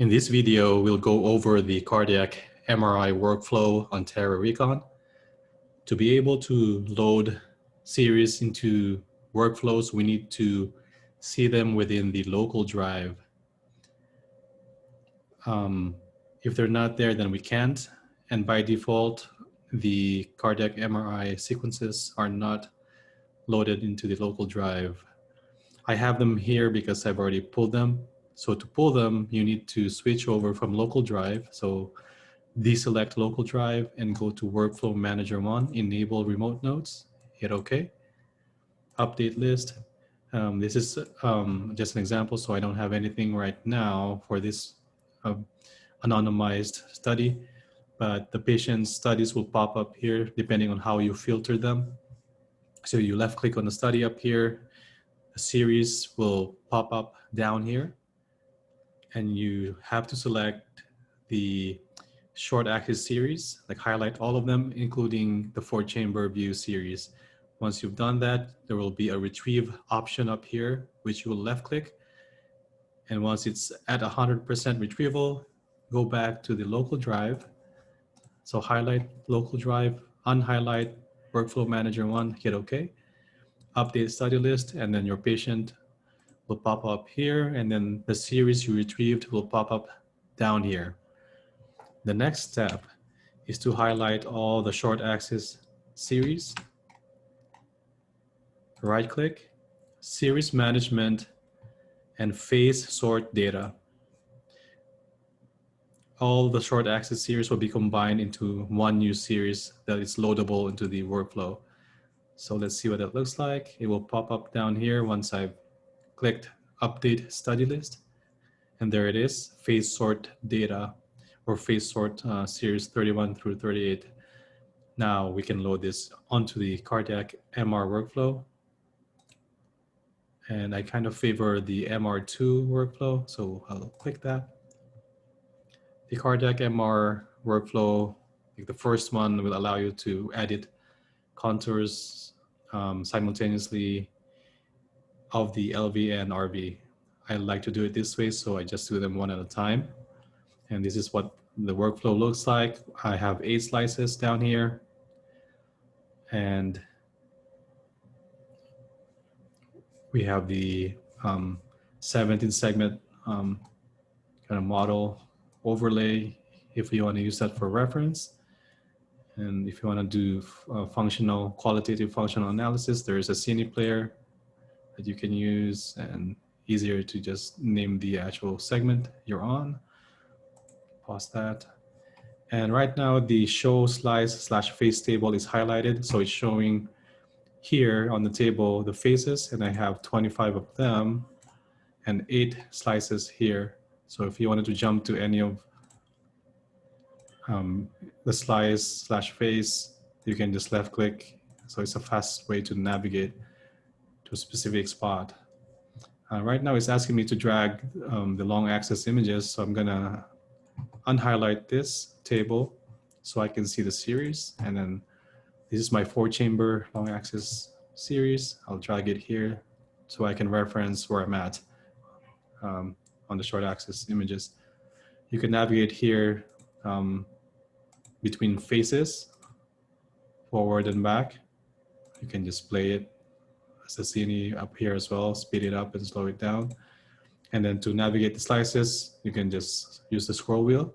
In this video, we'll go over the cardiac MRI workflow on Terra Recon. To be able to load series into workflows, we need to see them within the local drive. If they're not there, then we can't. And by default, the cardiac MRI sequences are not loaded into the local drive. I have them here because I've already pulled them. So to pull them, you need to switch over from local drive. So deselect local drive and go to Workflow Manager 1, enable remote nodes, hit OK. Update list. This is just an example, so I don't have anything right now for this anonymized study, but the patient's studies will pop up here depending on how you filter them. So you left click on the study up here, a series will pop up down here, and you have to select the short axis series, like highlight all of them, including the 4-chamber view series. Once you've done that, there will be a retrieve option up here, which you will left click. And once it's at 100% retrieval, go back to the local drive. So highlight local drive, unhighlight Workflow Manager 1, hit OK. Update study list, and then your patient will pop up here, and then the series you retrieved will pop up down here. The next step is to highlight all the short axis series. Right click, series management, and phase sort data. All the short axis series will be combined into one new series that is loadable into the workflow. So let's see what that looks like. It will pop up down here once I've clicked update study list. And there it is, phase sort data, or phase sort series 31 through 38. Now we can load this onto the cardiac MR workflow. And I kind of favor the MR2 workflow, so I'll click that. The cardiac MR workflow, like the first one, will allow you to edit contours simultaneously of the LV and RV. I like to do it this way, so I just do them one at a time. And this is what the workflow looks like. I have 8 slices down here. And we have the 17 segment kind of model overlay if you want to use that for reference. And if you want to do qualitative functional analysis, there is a Cine player that you can use, and easier to just name the actual segment you're on. Pause that. And right now the show slice / phase table is highlighted. So it's showing here on the table the phases, and I have 25 of them and 8 slices here. So if you wanted to jump to any of the slice / phase, you can just left click. So it's a fast way to navigate to a specific spot. Right now it's asking me to drag the long axis images. So I'm gonna unhighlight this table so I can see the series. And then this is my 4-chamber long axis series. I'll drag it here so I can reference where I'm at on the short axis images. You can navigate here between phases, forward and back. You can just play it as a Cine up here as well, speed it up and slow it down. And then to navigate the slices, you can just use the scroll wheel.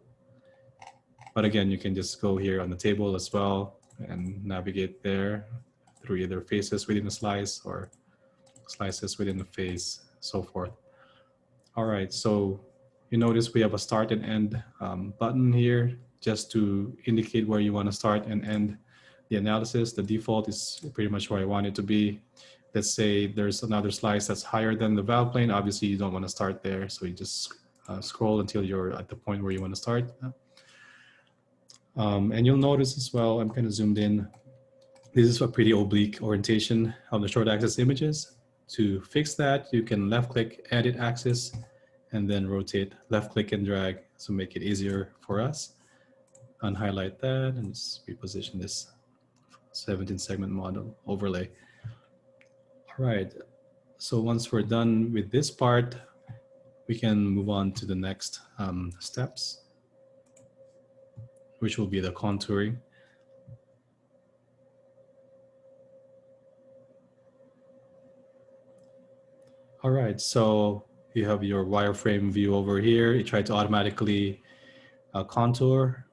But again, you can just go here on the table as well and navigate there through either phases within the slice or slices within the phase, so forth. All right, so you notice we have a start and end button here just to indicate where you want to start and end the analysis. The default is pretty much where I want it to be. Let's say there's another slice that's higher than the valve plane. Obviously, you don't want to start there, so you just scroll until you're at the point where you want to start. And you'll notice as well, I'm kind of zoomed in. This is a pretty oblique orientation of the short axis images. To fix that, you can left click, edit axis, and then rotate, left click and drag, so make it easier for us. Unhighlight that and just reposition this 17 segment model overlay. All right, so once we're done with this part, we can move on to the next steps, which will be the contouring. All right, so you have your wireframe view over here. You try to automatically contour.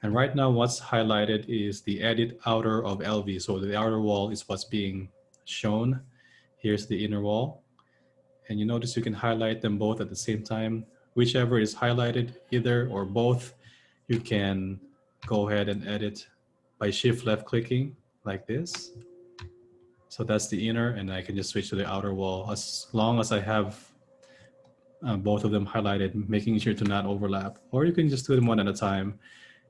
And right now what's highlighted is the edit outer of LV. So the outer wall is what's being shown. Here's the inner wall. And you notice you can highlight them both at the same time. Whichever is highlighted, either or both, you can go ahead and edit by shift left clicking like this. So that's the inner, and I can just switch to the outer wall as long as I have both of them highlighted, making sure to not overlap. Or you can just do them one at a time,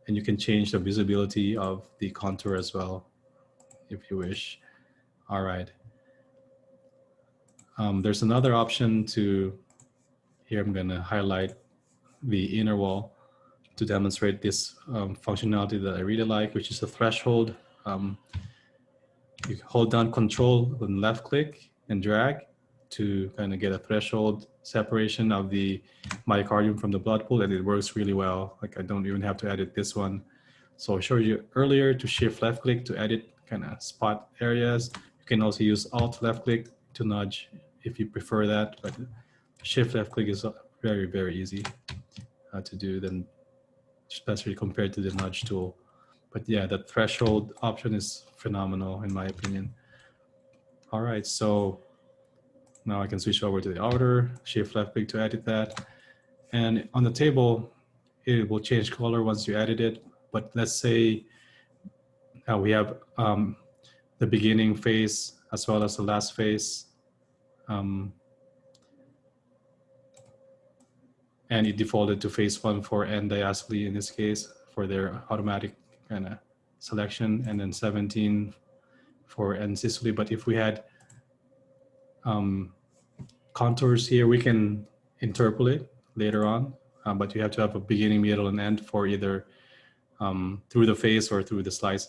and you can change the visibility of the contour as well, if you wish. All right. There's another option to, here I'm gonna highlight the inner wall to demonstrate this functionality that I really like, which is a threshold. You hold down Control and left click and drag to kind of get a threshold separation of the myocardium from the blood pool, and it works really well. Like I don't even have to edit this one. So I showed you earlier to shift left click to edit kind of spot areas. You can also use Alt left click to nudge if you prefer that, but shift left click is very, very easy to do, then especially compared to the nudge tool. But yeah, the threshold option is phenomenal in my opinion. All right, so now I can switch over to the outer, shift left click to edit that. And on the table, it will change color once you edit it. But let's say we have the beginning phase as well as the last phase. And it defaulted to phase 1 for end diastole in this case for their automatic kind of selection, and then 17 for end systole. But if we had contours here, we can interpolate later on, but you have to have a beginning, middle, and end for either through the phase or through the slice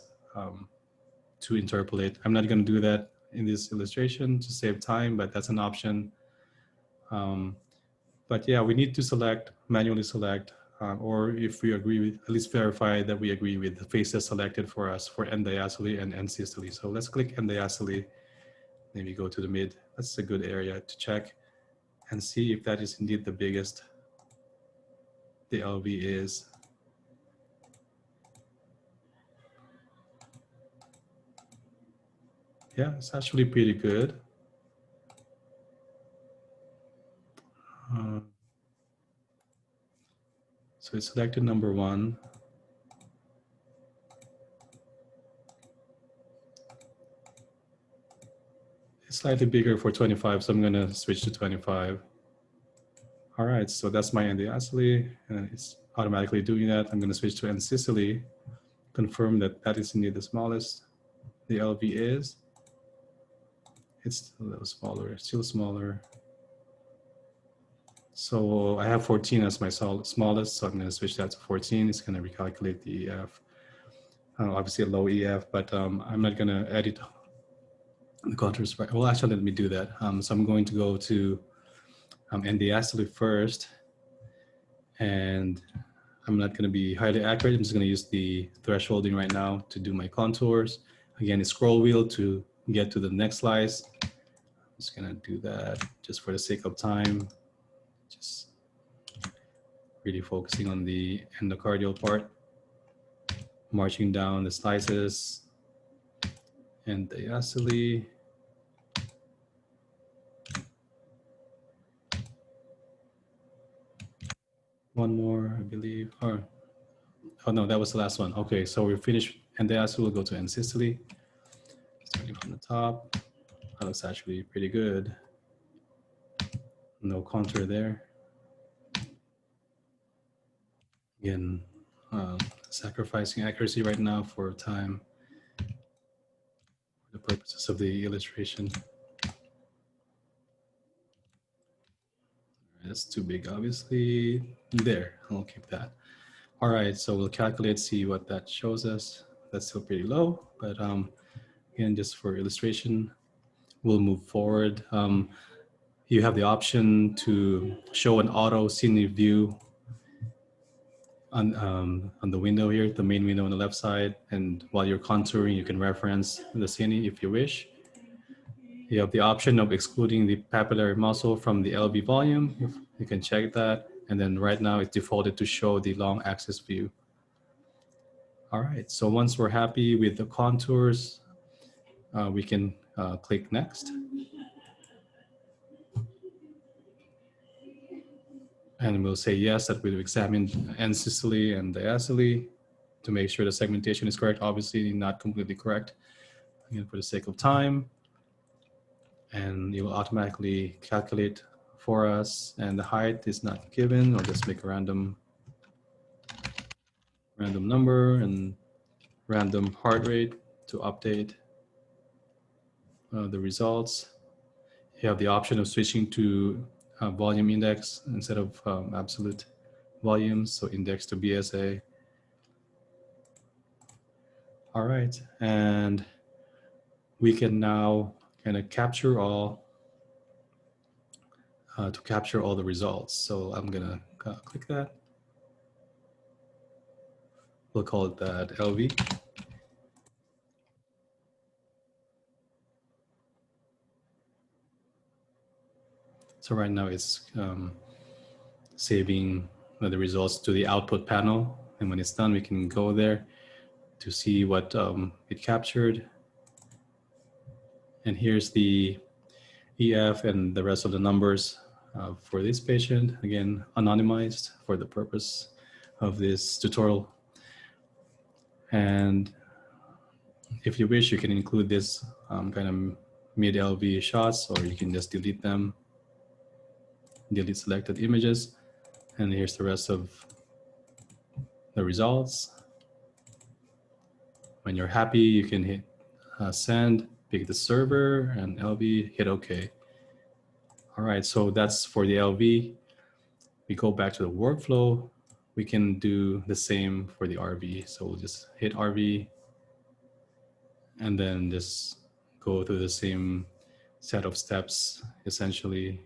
to interpolate. I'm not going to do that in this illustration to save time, but that's an option. But yeah, we need to select, manually select, or if we agree with, at least verify that we agree with the phases selected for us for end diastole and end systole. So let's click end diastole, maybe go to the mid. That's a good area to check and see if that is indeed the biggest the LV is. Yeah, it's actually pretty good. So it's selected number 1. It's slightly bigger for 25, so I'm going to switch to 25. All right, so that's my end diastole, and it's automatically doing that. I'm going to switch to end systole, confirm that that is indeed the smallest the LV is. It's a little smaller, still smaller. So I have 14 as my smallest, so I'm going to switch that to 14. It's going to recalculate the EF. Obviously a low EF, but I'm not going to edit the contours. Well, actually, let me do that. So I'm going to go to end diastole first, and I'm not going to be highly accurate. I'm just going to use the thresholding right now to do my contours. Again, the scroll wheel to get to the next slice. I'm just going to do that just for the sake of time. Just really focusing on the endocardial part, marching down the slices, and diastole. One more, I believe. Or, oh no, that was the last one. Okay, so we're finished end diastole. We'll go to end systole. Starting from the top. That looks actually pretty good. No contour there. Again, sacrificing accuracy right now for time, for the purposes of the illustration. That's too big, obviously. There, I'll keep that. All right, so we'll calculate, see what that shows us. That's still pretty low, but again, just for illustration, we'll move forward. You have the option to show an auto scene view on the window here, the main window on the left side. And while you're contouring, you can reference the scene if you wish. You have the option of excluding the papillary muscle from the LV volume. You can check that. And then right now it's defaulted to show the long axis view. All right, so once we're happy with the contours, we can click next. And we'll say yes, that we've examined ancestally and diastole to make sure the segmentation is correct. Obviously not completely correct, again, for the sake of time. And it will automatically calculate for us. And the height is not given. I'll just make a random number and random heart rate to update the results. You have the option of switching to volume index instead of absolute volume, so index to BSA. All right, and we can now kind of capture all to capture all the results. So I'm gonna click that. We'll call it that LV. So right now it's saving the results to the output panel. And when it's done, we can go there to see what it captured. And here's the EF and the rest of the numbers for this patient. Again, anonymized for the purpose of this tutorial. And if you wish, you can include this kind of mid LV shots, or you can just delete them, delete selected images. And here's the rest of the results. When you're happy, you can hit send, pick the server, and LV, hit OK. All right, so that's for the LV. We go back to the workflow. We can do the same for the RV. So we'll just hit RV and then just go through the same set of steps, essentially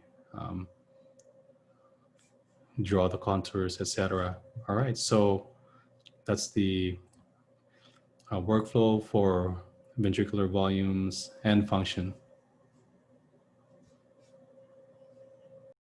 draw the contours, etc. All right, so that's the workflow for ventricular volumes and function.